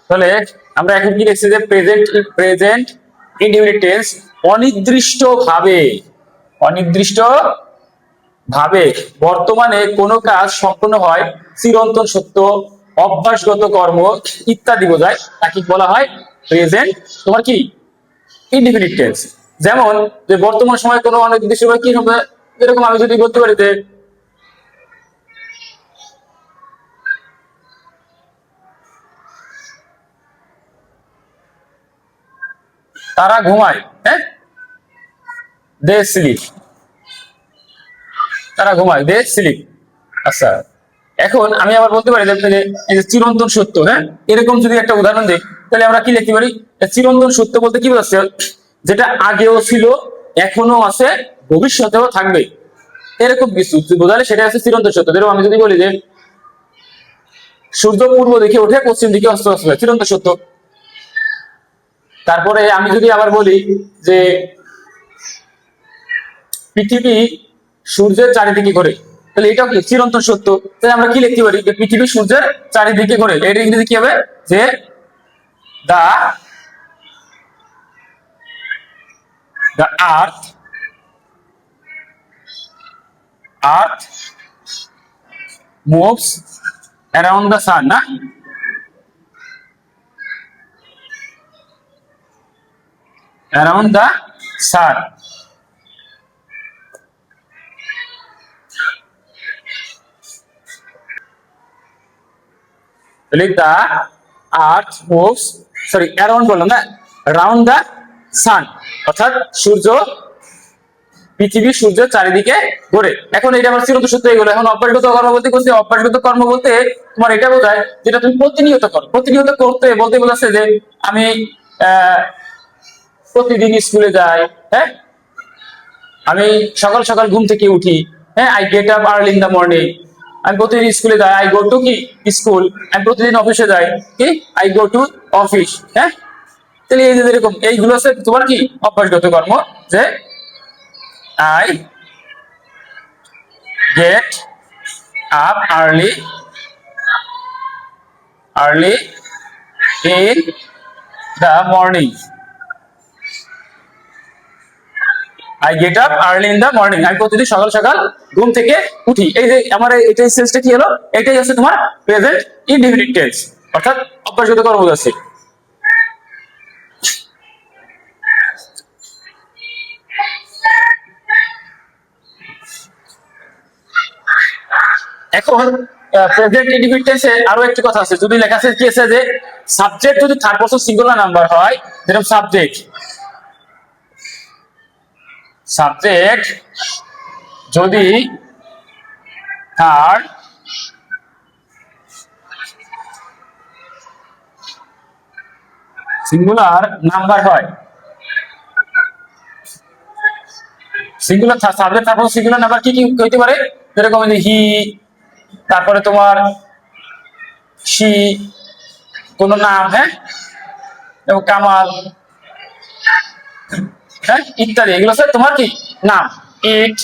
তাহলে আমরা এখন কি দেখছি যে প্রেজেন্ট ইনডিফিনিট টেন্স অনির্দিষ্ট ভাবে বর্তমানে কোনো কাজ সম্পন্ন হয়, চিরন্তন সত্য, অভ্যাসগত কর্ম ইত্যাদি বোঝায়, তাকে বলা হয় প্রেজেন্ট তোমার কি ইনডিফিনিট টেন্স। যেমন যে বর্তমান সময় কোনো অনির্দিষ্ট ভাবে কি হবে, যেরকম আমি যদি বলতে পারি যে তারা ঘুমায়, হ্যাঁ, দে স্লিপ, তারা ঘুমায়, দে স্লিপ। আচ্ছা, এখন আমি আবার বলতে পারি যে এই যে চিরন্তন সত্য, হ্যাঁ, এরকম যদি একটা উদাহরণ দিই তাহলে আমরা কি লিখতে পারি? চিরন্তন সত্য বলতে কি বোঝাচ্ছে? যেটা আগেও ছিল, এখনো আছে, ভবিষ্যতেও থাকবে, এরকম কিছু বোঝালে সেটা আছে চিরন্তন সত্য। যেরকম আমি যদি বলি যে সূর্য পূর্ব দিকে উঠে পশ্চিম দিকে অস্ত আসবে, চিরন্তন সত্য। তারপরে আমি যদি আবার বলি যে পৃথিবী সূর্যের চারিদিকে ঘোরে, তাহলে এটাও কি চিরন্তন সত্য। তাহলে আমরা কি লিখতে পারি? যে পৃথিবী সূর্যের চারিদিকে ঘোরে, এটা ইংরেজি কি হবে? যে the the earth moves around the sun, না? Around the sun. তাহলে the earth moves, sorry around বললাম না, রাউন্ড দ্য সান, অর্থাৎ পৃথিবী সূর্যের চারিদিকে ঘোরে। এখন এটা আমার চিরন্তন সত্য হয়ে গেল। এখন অভ্যাসগত কর্ম বলতে করছি, অভ্যাসগত কর্ম বলতে তোমার এটা বোঝায় যেটা তুমি প্রতিনিয়ত করো। প্রতিনিয়ত করতে বলতে বোঝাচ্ছে যে আমি প্রতিদিন স্কুলে যাই, হ্যাঁ, আমি সকাল সকাল ঘুম থেকে উঠি, হ্যাঁ, I get up early in the morning, আমি প্রতিদিন স্কুলে যাই, আই গো টু কি স্কুল, আমি প্রতিদিন অফিসে যাই, কি আই গো টু অফিস, হ্যাঁ। তাহলে এই যে এরকম এইগুলো আছে তোমার কি অভ্যাসগত কর্ম, যে I get up early in the morning, I get up early in the morning, আমি প্রতিদিন সকাল সকাল ঘুম থেকে উঠি। এই যে আমার এটাই সেন্সটা কি হলো? এটাই হচ্ছে তোমার প্রেজেন্ট ইনডিফিনিট টেন্স, অর্থাৎ অভ্যাসগত কর্ম বোঝাচ্ছে। এখন প্রেজেন্ট ইনডিফিনিট টেন্সে আরো একটি কথা আছে, যদি লেখা আছে কি আছে যে সাবজেক্ট যদি থার্ড পারসন সিঙ্গুলার নাম্বার হয়, যেরকম সাবজেক্ট যদি থার্ড সিঙ্গুলার নাম্বার হয়, সিঙ্গুলার সাবজেক্ট তারপর সিঙ্গুলার নাম্বার কি কি হইতে পারে? যেরকম হি, তারপরে তোমার সি, কোন নাম, হ্যাঁ, এবং কামাল, হ্যাঁ, ইত্যাদি, এগুলো হচ্ছে তোমার কি নাম। ইট,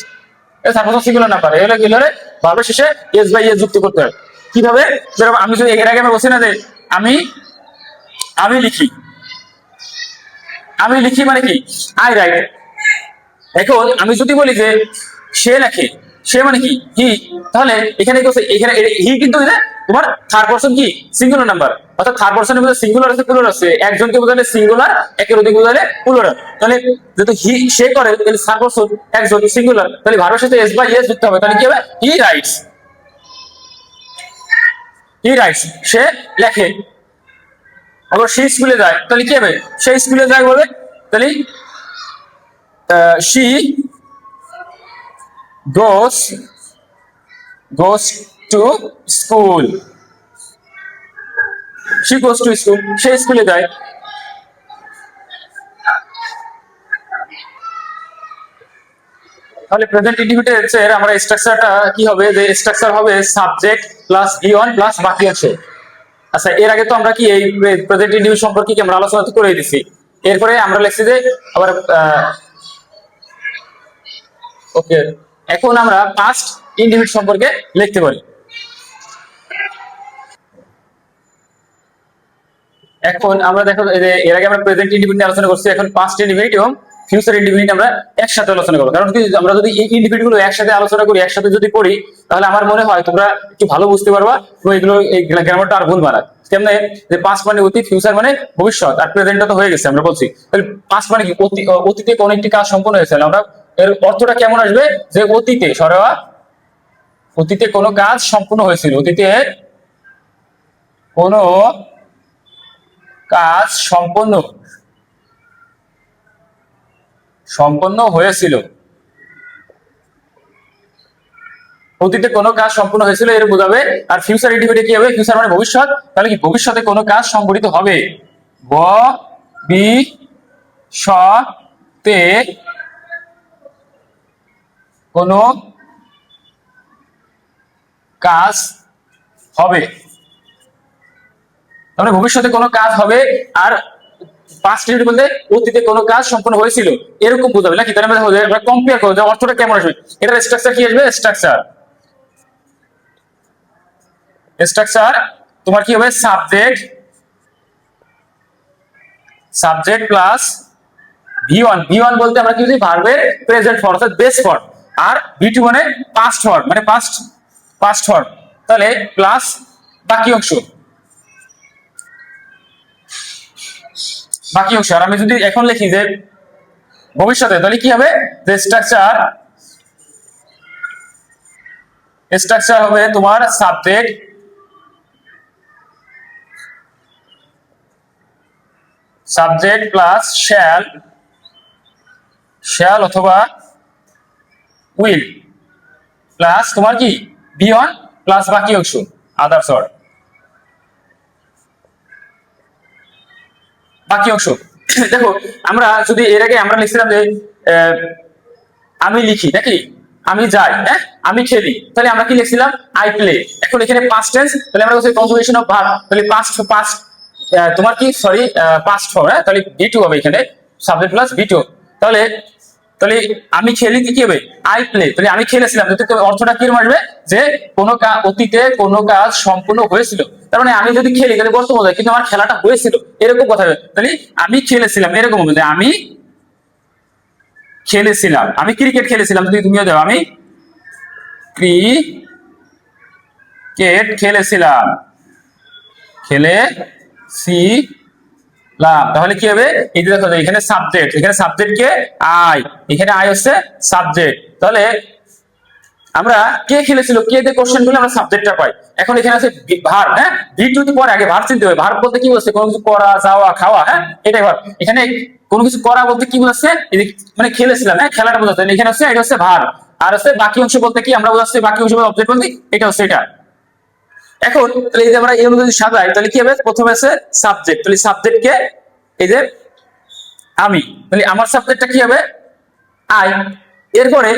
তারপর সিঙ্গুলার নাম্বার, এগুলো কি হলে ভার্বের শেষে এস বাই এস যুক্ত করতে হয়। কিভাবে? যেরকম আমি যদি এর আগে আমি বলছি না যে আমি আমি লিখি, আমি লিখি মানে কি আই রাইট। এখন আমি যদি বলি যে সে লেখে, সে মানে কি হি, তাহলে এখানে কি হচ্ছে? এখানে হি কিন্তু তোমার থার্ড পারসন কি সিঙ্গুলার নাম্বার, অর্থাৎ থার্ড পারসনের মধ্যে সিঙ্গুলার আছে প্লুরাল আছে, একজনকে বোঝালে সিঙ্গুলার, একের অধিক বোঝালে প্লুরাল। তাহলে যেহেতু হি সে করে, তাহলে থার্ড পারসন একজন সিঙ্গুলার, তাহলে ভার্বের সাথে এস বাই এস যুক্ত হবে, তাহলে কি হবে? হি রাইটস, সে লেখে। আবার সে স্কুলে যায়, তাহলে কি হবে? সে স্কুলে যায় বলে, তাহলে she goes to school, she goes to school, সে স্কুলে যায়। তাহলে প্রেজেন্ট ইনডিফিনিট এর আমরা স্ট্রাকচারটা কি হবে? যে স্ট্রাকচার হবে সাবজেক্ট প্লাস ইয়ন প্লাস বাকি অংশ। আচ্ছা, এর আগে তো আমরা কি এই প্রেজেন্ট ইনডিফিনিট সম্পর্কে কি আমরা আলোচনা করে দিছি। এরপরে আমরা লিখছি যে আবার ওকে, এখন আমরা পাস্ট ইনডিফিনিট সম্পর্কে লিখতে পারি। এখন আমরা দেখো এর আগে আমরা প্রেজেন্ট ইনডিফিনিট আলোচনা করছি, এখন পাস্ট ইনডিফিনিট এবং ফিউচার ইনডিফিনিট আমরা একসাথে আলোচনা করবো। কারণ কি আমরা যদি এই ইনডিফিনিট গুলো একসাথে আলোচনা করি, একসাথে যদি পড়ি, তাহলে আমার মনে হয় তোমরা একটু ভালো বুঝতে পারবা এবং এগুলো এই গ্রামারটা আর ভুল বানায় কেমনে। যে পাস্ট মানে অতীত, ফিউচার মানে ভবিষ্যৎ, আর প্রেজেন্টটা তো হয়ে গেছে আমরা বলছি। তাহলে পাস্ট মানে কি? অতীতে কোন একটি কাজ সম্পন্ন হয়েছে। আমরা এর অর্থটা কেমন আসবে? যে অতীতে সরেওয়া, অতীতে কোনো কাজ সম্পূর্ণ হয়েছিল, অতীতে কোনো কাজ সম্পন্ন সম্পন্ন হয়েছিল, অতীতে কোনো কাজ সম্পূর্ণ হয়েছিল এর বোঝাবে। আর ফিউচার ইন্ডিফিনিটে কি হবে? ফিউচার মানে ভবিষ্যৎ, তাহলে কি ভবিষ্যতে কোনো কাজ সংঘটিত হবে, ভবিষ্যতে কোনো কাজ হবে, তাহলে ভবিষ্যতে কোনো কাজ হবে। আর পাস্ট ইন্ডিফিনিট বলতে অতীতে কোনো কাজ সম্পন্ন হয়েছিল এরকম বোঝাবে নাকি? তাহলে আমরা কম্পেয়ার করবো যে অর্থটা কেমন আসবে। এটার স্ট্রাকচার কি আসবে? স্ট্রাকচার স্ট্রাকচার তোমার কি হবে? সাবজেক্ট প্লাস ভি ওয়ান বলতে আমরা কি বুঝি? ভার্বের প্রেজেন্ট ফর্ম অর্থাৎ বেস ফর্ম। আর ভি টু মানে পাস্ট ফর্ম, মানে পাস্ট ফর্ম। তাহলে প্লাস বাকি অংশ, আর আমি যদি এখন লিখি যে ভবিষ্যতে, তাহলে কি হবে? যে স্ট্রাকচার হবে তোমার সাবজেক্ট প্লাস শ্যাল অথবা উইল প্লাস তোমার কি বি1 প্লাস বাকি অংশ আদার্স অর বাকি অংশ। দেখো আমরা যদি এর আগে আমরা লিখছিলাম যে আমি লিখি নাকি, আমি যাই, হ্যাঁ, আমি খেলি, তাহলে আমরা কি লিখছিলাম? I play. এখন এখানে পাস্ট টেন্স, তাহলে আমরা বলছি কনজুগেশন অফ ভার্ব, তাহলে পাস্ট তোমার কি সরি পাস্ট ফর্ম, হ্যাঁ, তাহলে বি টু হবে এখানে, সাবজেক্ট প্লাস বি টু। তাহলে তাহলে আমি খেলি কি হবে? I play. তাহলে আমি খেলেছিলাম, অর্থটা কিরকম আসবে? যে অতীতে কোনো কাজ সম্পূর্ণ হয়েছিল, তার মানে আমি যদি খেলি তাহলে বর্তমান বোঝায়, কিন্তু আমার খেলাটা হয়েছিল এরকম কথা হবে। তাহলে আমি খেলেছিলাম এরকম হবে যে আমি খেলেছিলাম, আমি ক্রিকেট খেলেছিলাম, যদি তুমিও যাও, আমি ক্রিকেট খেলেছিলাম। তাহলে কি হবে? এই যে দেখো এখানে সাবজেক্ট কে আই, এখানে আই হচ্ছে সাবজেক্ট। তাহলে আমরা কে খেলেছিল, কে দিয়ে কোশ্চেন গুলো আমরা সাবজেক্টটা পাই। এখন এখানে আছে ভার্ব, হ্যাঁ, ভি টু পরে আগে ভার্ব চিনতে হবে। ভার্ব বলতে কি বলছে? কোনো কিছু করা, যাওয়া, খাওয়া, হ্যাঁ, এটাই ভার্ব। এখানে কোনো কিছু করা বলতে কি বোঝাচ্ছে? মানে খেলেছিলাম, হ্যাঁ, খেলাটা বোঝাচ্ছে। এখানে হচ্ছে এটা হচ্ছে ভার্ব। আর হচ্ছে বাকি অংশ বলতে কি আমরা বোঝাচ্ছি? বাকি অংশ বলতে অবজেক্ট বলতে এটা হচ্ছে এটা। এখন তাহলে এই যে আমরা এই অনুযায়ী সাজাই, তাহলে কি হবে? প্রথমে আছে সাবজেক্ট, তাহলে সাবজেক্টকে এই যে আমি, তাহলে আমার সাবজেক্টটা কি হবে? আই। এরপরে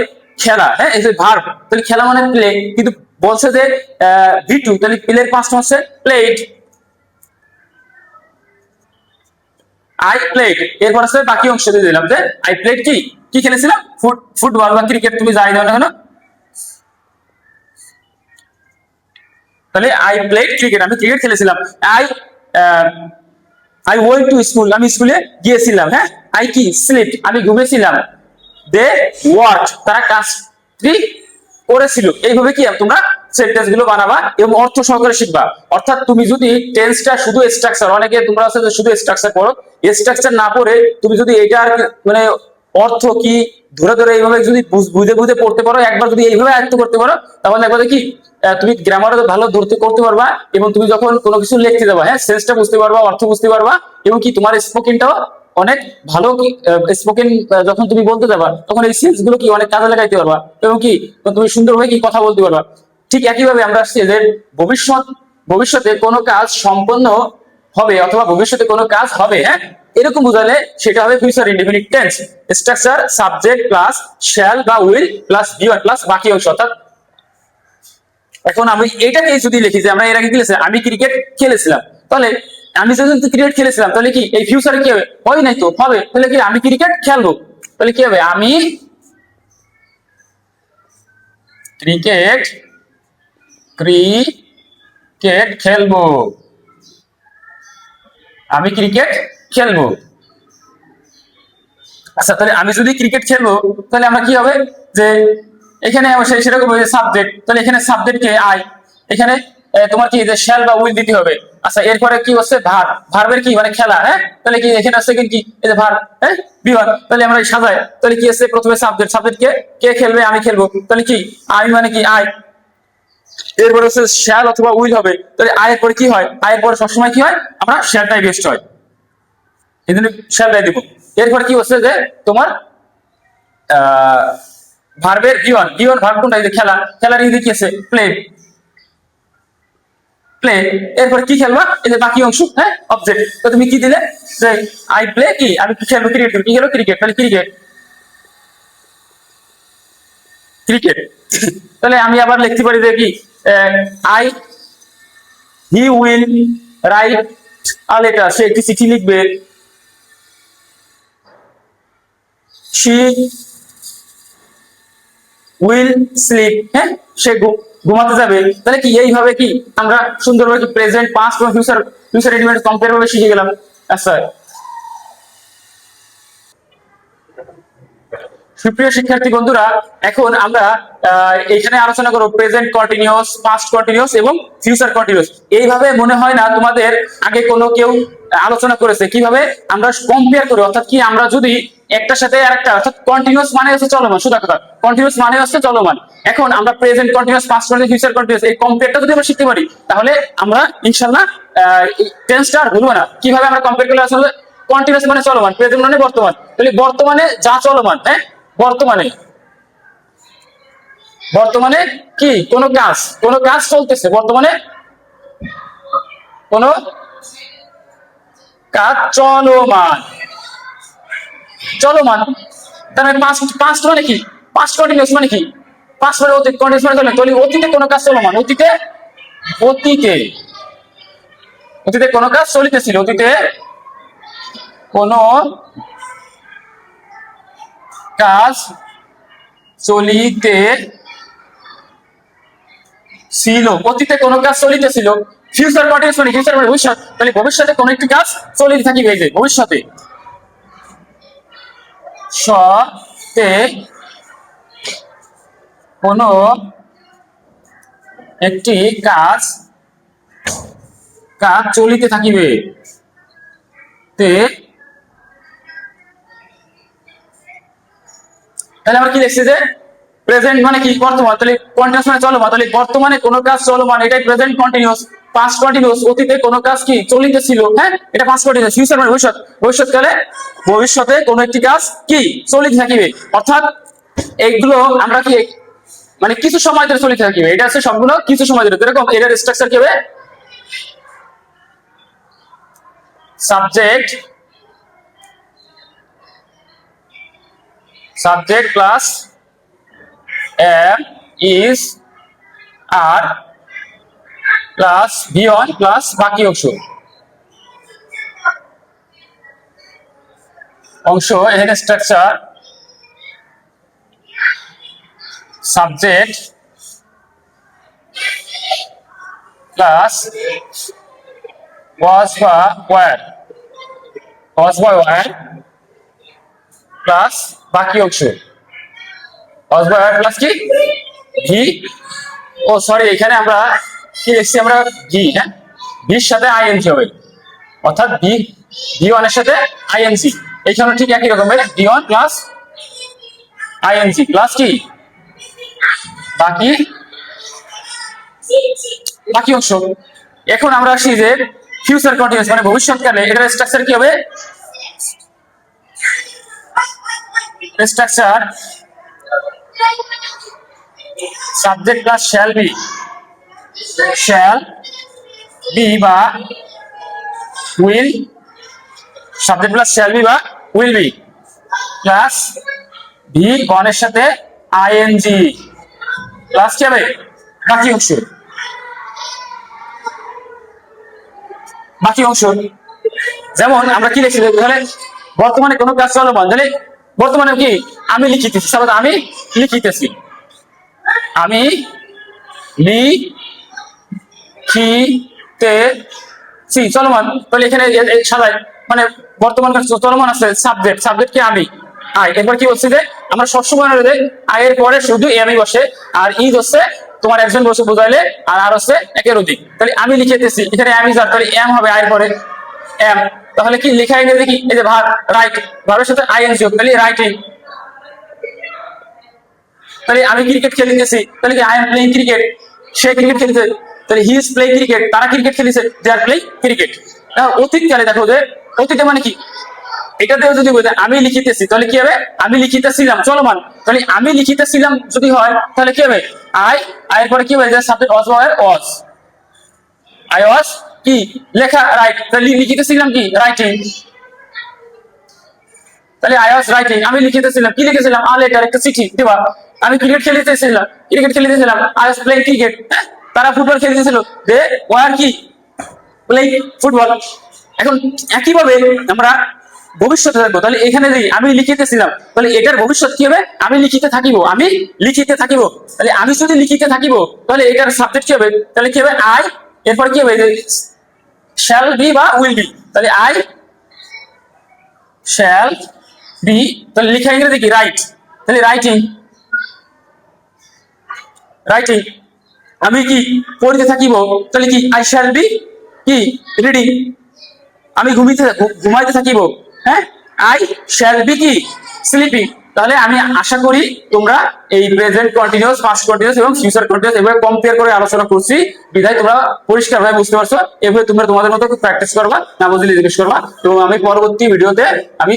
খেলা, হ্যাঁ, এই যে ভার্ব, তাহলে খেলা মানে প্লে, কিন্তু বলছে যে ভি টু, তাহলে প্লের পাস্ট হচ্ছে প্লেড, আই প্লেড। এরপর আছে বাকি অংশ দিয়ে দিলাম যে আই প্লেড কি কি খেলেছিলাম? ফুটবল বা ক্রিকেট, তুমি যাই দাও না কেন, তাহলে আই প্লেড ক্রিকেট, আমি ক্রিকেট খেলেছিলাম। I I went to school, আমি স্কুলে গিয়েছিলাম, হ্যাঁ। আই কি স্লিপ, আমি ঘুমিয়েছিলাম। দে ওয়ার্ক, তারা কাজটি করেছিল। এইভাবে কি তোমরা সেন্টেন্স গুলো বানাবা এবং অর্থ সহকারে শিখবা। অর্থাৎ তুমি যদি টেন্সটা শুধু স্ট্রাকচার, অনেকে তোমরা আছে যে শুধু স্ট্রাকচার পড়ো, স্ট্রাকচার না পড়ে তুমি যদি এটার মানে অর্থ কি ধরে ধরে এইভাবে যদি বুঝে বুঝে পড়তে পারো, একবার যদি এইভাবে আয়ত্ত করতে পারো, তাহলে একবার কি তুমি গ্রামারও ভালো করতে পারবা। এবং তুমি যখন কোনো কিছু লিখতে যাবা, হ্যাঁ, সেন্সটা বুঝতে পারবা, অর্থ বুঝতে পারবা, এবং কি তোমার স্পোকেনটাও অনেক ভালো কি স্পোকেন যখন তুমি বলতে যাবা, তখন এই সেন্স গুলো কি অনেক কাজে লাগাইতে পারবা, এবং কি তুমি সুন্দরভাবে কি কথা বলতে পারবা। ঠিক একইভাবে আমরা আসছি যে ভবিষ্যতে কোনো কাজ সম্পন্ন হবে অথবা ভবিষ্যতে কোনো কাজ হবে, হ্যাঁ, এরকম বোঝালে সেটা হবে future indefinite tense. Structure subject plus shall বা উইল প্লাস বি1 প্লাস বাকি অংশ। অর্থাৎ এখন আমি এটাকে যদি লিখি যে আমরা এর আগে খেলেছি, আমি ক্রিকেট খেলেছিলাম, তাহলে আমি যখন ক্রিকেট খেলেছিলাম, তাহলে কি এই ফিউচারে কি হবে? হয় নাই তো, হবে। তাহলে কি আমি ক্রিকেট খেলবো, তাহলে কি হবে? আমি ক্রিকেট খেলবো, আমি ক্রিকেট খেলবো। আচ্ছা, তাহলে আমি যদি ক্রিকেট খেলবো তাহলে আমরা কি হবে যে এখানে সেরকম সাবজেক্ট, তাহলে এখানে সাবজেক্টকে আই, এখানে তোমার কি যে শ্যাল বা উইল দিতে হবে। আচ্ছা, এরপরে কি হচ্ছে ভার, ভার্বের কি মানে খেলা, হ্যাঁ, তাহলে কি এখানে আছে কি এই যে ভার, হ্যাঁ, বিভাগ, তাহলে আমরা সাজাই, তাহলে কি আছে প্রথমে সাবজেক্ট, সাবজেক্ট কে খেলবে, আমি খেলবো, তাহলে কি আমি মানে কি আই, এরপরে হচ্ছে শ্যাল অথবা উইল হবে, তাহলে আয়ের পরে কি হয়, আয়ের পরে সবসময় কি হয় আমরা শ্যালটাই বেস্ট হয়, এই জন্য শ্যালটাই দিব। এরপরে কি হচ্ছে যে তোমার ভার্বের গিওন ভার্ব কোনটা, এই যে খেলা, খেলার ইংরেজি কি আছে প্লে, প্লে, এরপরে কি খেলবা, এই যে বাকি অংশ, হ্যাঁ, অবজেক্ট, তো তুমি কি দিলে যে আই প্লে, কি আমি কি খেলবো ক্রিকেট, কি খেলো ক্রিকেট, তাহলে ক্রিকেট, ক্রিকেট। তাহলে আমি আবার লিখতে পারি যে কি I he will write a letter, সে একটি চিঠি লিখবে, শি উইল স্লিপ, হ্যাঁ, সে ঘুমাতে যাবে। তাহলে কি এইভাবে কি আমরা সুন্দরভাবে কি প্রেজেন্ট, পাস্ট এবং ফিউচার, ফিউচার এলিমেন্ট কম্পেয়ার ভাবে শিখে গেলাম। আচ্ছা, সুপ্রিয় শিক্ষার্থী বন্ধুরা, এখন আমরা এখানে আলোচনা করব প্রেজেন্ট কন্টিনিউয়াস, পাস্ট কন্টিনিউয়াস এবং ফিউচার কন্টিনিউয়াস। এইভাবে মনে হয় না তোমাদের আগে কোনো কেউ আলোচনা করেছে কিভাবে আমরা কম্পেয়ার করি, অর্থাৎ কি আমরা যদি একটার সাথে আরেকটা, অর্থাৎ কন্টিনিউয়াস মানে হচ্ছে চলমান, সোজা কথা কন্টিনিউয়াস মানে হচ্ছে চলমান। এখন আমরা present continuous, past continuous, future continuous এই কম্পেয়ারটা যদি আমরা শিখতে পারি তাহলে আমরা ইনশাআল্লাহ টেন্সটা আর ভুলবো না। কিভাবে আমরা কম্পেয়ার করলে আসলে কন্টিনিউয়াস মানে চলমান, প্রেজেন্ট মানে বর্তমান, তাহলে বর্তমানে যা চলমান, হ্যাঁ, বর্তমানে, বর্তমানে কি কোন কাজ চলতেছে, বর্তমানে কোন কাজ চলমান, চলমান, তার মানে পাস্ট, পাস্ট মানে কি, পাস্ট কন্টিনিউয়াস মানে কি, পাস্ট মানে অতীত, কন্টিনিউয়াস মানে চলমান, তাহলে অতীতে কোন কাজ চলমান, অতীতে, অতীতে, অতীতে কোন কাজ চলিতেছিল, অতীতে কোন কাজ চলিতে ছিল, অতীতে কোনো কাজ চলিতেছিল। ফিউচার কন্টিনিউয়াস মানে ফিউচার মানে ভবিষ্যৎ, তাহলে ভবিষ্যতে কোনো একটি কাজ চলিতে থাকিবে, এই যে ভবিষ্যতে সতে কোনো একটি কাজ, কাজ চলিতে থাকিবে, তে তাহলে আমরা কি লিখছি যে প্রেজেন্ট মানে কি বর্তমান, তাহলে কন্টিনিউয়াস মানে চলমান, তাহলে বর্তমানে কোনো কাজ চলমান, এটাই প্রেজেন্ট কন্টিনিউয়াস। পাস্ট কন্টিনিউয়াস, অতীতে কোনো কাজ কি চলিতেছিল, হ্যাঁ, এটা পাস্ট কন্টিনিউয়াস। ফিউচার মানে ভবিষ্যৎ, ভবিষ্যৎকালে, ভবিষ্যতে কোনো একটি কাজ কি চলিতে থাকিবে, অর্থাৎ এইগুলো আমরা কি মানে কিছু সময় ধরে চলিতে থাকিবে, এটা হচ্ছে সবগুলো কিছু সময় ধরে। এরকম এটার স্ট্রাকচার কি হবে, subject, subject plus am is are plus beyond plus বাকি অংশ এখানে স্ট্রাকচার সাবজেক্ট প্লাস was বা were, was বা were প্লাস বাকি অংশ, was বা were প্লাস কি ভি, ও সরি এখানে আমরা কি লিখছি, আমরা ভি, হ্যাঁ, ভির সাথে আইএনজি হবে, অর্থাৎ ভি ওয়ানের সাথে আইএনজি, এইখানে ঠিক একই রকমের V one plus ING plus কি বাকি, বাকি অংশ। এখন আমরা আসি যে ফিউচার কন্টিনিউয়াস মানে ভবিষ্যৎকালে, এটার স্ট্রাকচার কি হবে, structure subject plus shall be বা will, subject plus shall be বা উইল বি প্লাস ভি ওয়ানের সাথে আইএনজি প্লাস কি হবে বাকি অংশ, বাকি অংশ। যেমন আমরা কি লিখছি, তাহলে বর্তমানে কোনো কাজ চলমান, তাহলে বর্তমানে কি আমি লিখিতেছি, আমি লিখিতেছি, আমি লিখিতেছি, সি চলমান, তাহলে এখানে সাজাই মানে বর্তমান কাল চলমান আছে, সাবজেক্ট কি আমি, আই। এরপর কি বলছি যে আমরা সবসময় আই এর পরে শুধু এমই বসে, আর ইজ হচ্ছে তোমার একজন বসে বোঝাইলে, আর হচ্ছে একের অধিক। তাহলে আমি লিখেতেছি এখানে এম ইজ আর, তাহলে এম হবে আই এর পরে এম। তাহলে কি লেখা ইংরেজি কি, এই যে ভার্ব, রাইট, ভার্বের সাথে আইএনজি যোগ, তাহলে রাইটিং। তাহলে আমি ক্রিকেট খেলতেছি, তাহলে কি I am playing cricket, say cricket খেলছে, তাহলে হি ইজ প্লেইং ক্রিকেট, তারা ক্রিকেট খেলেছে, দে আর প্লেইং ক্রিকেট। অতীতকালে দেখো যে অতীতে মানে কি, এটাতেও যদি বোঝে আমি লিখিতেছি, তাহলে কি হবে আমি লিখিতেছিলাম চলমান, তাহলে আমি লিখিতেছিলাম যদি হয় তাহলে কি হবে আই এর পরে কি হবে, যে সাবজেক্ট ওয়াজ, আই ওয়াজ কি লেখা, রাইট, তাহলে লিখিতেছিলাম কি রাইটিং, তাহলে আই ওয়াজ রাইটিং, আমি লিখিতেছিলাম কি লিখেছিলাম, আ লেটার, একটা চিঠি দিবা। আমি ক্রিকেট খেলিতেছিলাম আই ওয়াজ প্লেইং ক্রিকেট, তারা ফুটবল খেলতেছিল, দে ওয়ার কি প্লেইং ফুটবল। এখন একইভাবে আমরা ভবিষ্যতে থাকবো, তাহলে এখানে যদি আমি লিখিতেছিলাম, তাহলে এটার ভবিষ্যৎ কি হবে, আমি লিখিতে থাকিব, আমি লিখিতে থাকিব। তাহলে আমি যদি লিখিতে থাকিব, তাহলে এটার সাবজেক্ট কি হবে, তাহলে কি হবে আই, এরপর কি হবে শ্যাল বি বা উইল বি, তাহলে আই শ্যাল বি, তাহলে লিখা ইংরেজি কি রাইট, তাহলে রাইটিং, আমি কি পড়তে থাকিব, তাহলে কি আই শ্যাল বি কি রিডিং, আমি ঘুমাইতে থাকিব, হ্যাঁ আই শ্যাল বি কি স্লিপিং। তাহলে আমি আশা করি তোমরা এই প্রেজেন্ট কন্টিনিউয়াস, পাস্ট কন্টিনিউয়াস এবং ফিউচার কন্টিনিউয়াস এভাবে কম্পেয়ার করে আলোচনা করছি, বিধায় তোমরা পরিষ্কারভাবে বুঝতে পারছো। এভাবে তোমরা তোমাদের মতো প্র্যাকটিস করবা, না বুঝলে জিজ্ঞেস করবা, এবং আমি পরবর্তী ভিডিওতে আমি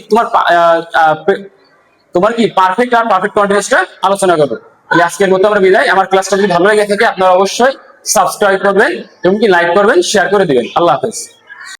তোমার কি পারফেক্ট আর পারফেক্ট কন্টিনিউয়াসটা আলোচনা করবো। তাহলে আজকের মতো আমরা বিদায়। আমার ক্লাসটা যদি ভালো লেগে থাকে আপনারা অবশ্যই সাবস্ক্রাইব করবেন এবং কি লাইক করবেন, শেয়ার করে দিবেন। আল্লাহ হাফেজ।